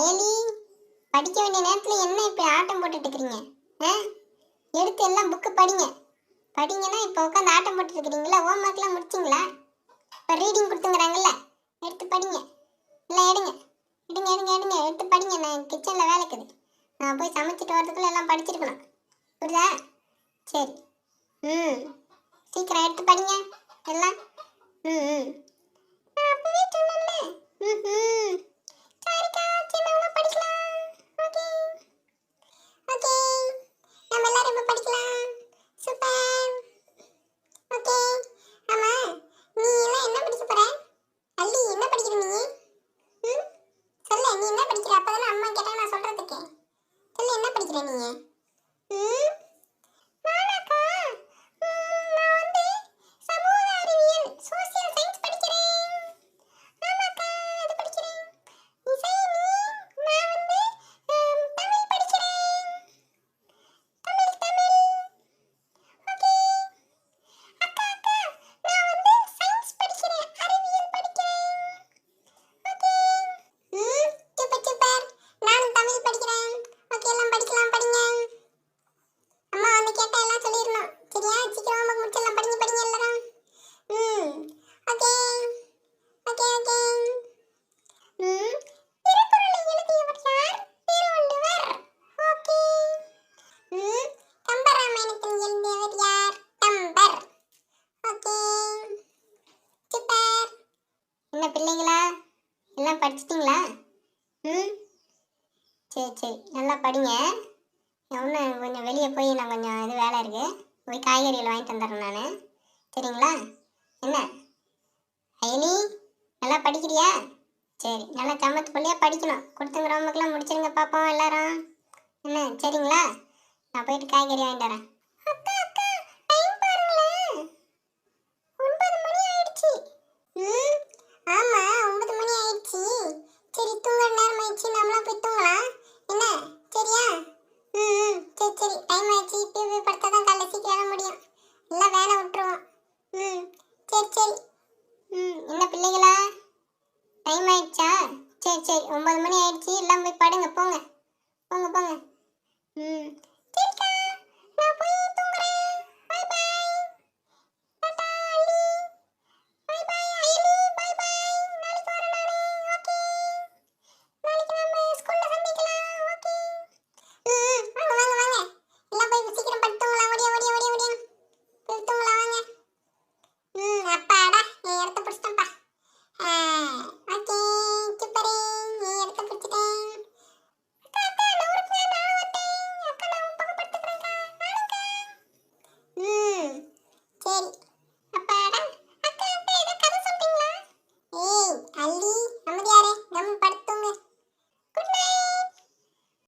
அயலி, படிக்க வேண்டிய நேரத்தில் என்ன இப்படி ஆட்டம் போட்டுட்டு இருக்கிறீங்க? ஆ, எடுத்து எல்லாம் புக்கு படிங்க. படிங்கன்னா இப்போ உட்காந்து ஆட்டம் போட்டுட்டு இருக்கிறீங்களா? ஹோம் ஒர்க்லாம் முடிச்சிங்களா? இப்போ ரீடிங் கொடுத்துங்கிறாங்கல்ல, எடுத்து படிங்க. இல்லை எடுங்க எடுங்க எடுங்க எடுங்க எடுத்து படிங்க. நான் கிச்சனில் வேலை இருக்குது. நான் போய் சமைச்சிட்டு வரதுக்குள்ள எல்லாம் படிச்சிருக்கணும். புரியுதா? சரி. ம், சீக்கிரம் எடுத்து படிங்க எல்லாம். ம் ம் நான் அப்பவே சொன்னேன்ல. ம். சரிக்கா, சின்னவனா படிக்கலாம். ஓகே ஓகே, நம்ம எல்லாரும் இப்போ படிக்கலாம். சூப்பர். ஓகே. ஆமா, நீ எல்லாம் என்ன படிக்க போற? அல்லி, என்ன படிக்கிற நீ? ம், சொல்லு, நீ என்ன படிக்கிற? அப்பதானே அம்மா கேட்டாங்க நான் சொல்றதுக்கு. சொல்லு, என்ன படிக்கிற நீ? ம், நானாக்கா? நான் வந்து சமூக அறிவியல், சோசியல் சயின்ஸ் படிக்கிறேன். ஆமாக்கா, அது படிக்கிறேன். இசை நீ? நான் வந்து தமிழ் படிக்கிறேன். தமிழ் தமிழ். ஓகே. அக்கா அக்கா, நான் வந்து சயின்ஸ் படிக்கிறேன், அறிவியல் படிக்கிறேன். ஓகே. ம், சூப்பர் சூப்பர். நானும் தமிழ் படிக்கிறேன். ஓகே, எல்லாம் படிக்கலாம், படிங்க. அம்மா வந்து கேட்டா எல்லாம் சொல்லிடணும். சரியா? சீக்கிரம் ஹோம்வொர்க் முடிச்சிடலாம். படிங்க படிங்க எல்லாரும். ம், ஓகே ஓகே ஓகே. ம், திருக்குறளை எழுதியவர் யார்? திருவள்ளுவர். ஓகே. ம், கம்பராமாயணத்தில் எழுதியவர் யார்? கம்பர். Okay, super. என்ன பிள்ளைங்களா, எல்லாம் படிச்சிட்டிங்களா? ம், சரி சரி, நல்லா படிங்க. ஒன்று கொஞ்சம் வெளியே போய் நான் கொஞ்சம் இது வேலை இருக்குது, போய் காய்கறிகள் வாங்கிட்டு வந்துடுறேன் நான். சரிங்களா? என்ன அயலி, நல்லா படிக்கிறியா? சரி, நல்லா சமத்து பிள்ளையாக படிக்கணும். கொடுத்துங்கிற ஹோம்வொர்க்லாம் முடிச்சிருங்க பார்ப்போம் எல்லாரும். என்ன சரிங்களா? நான் போயிட்டு காய்கறி வாங்கிட்டு வரேன். அக்கா,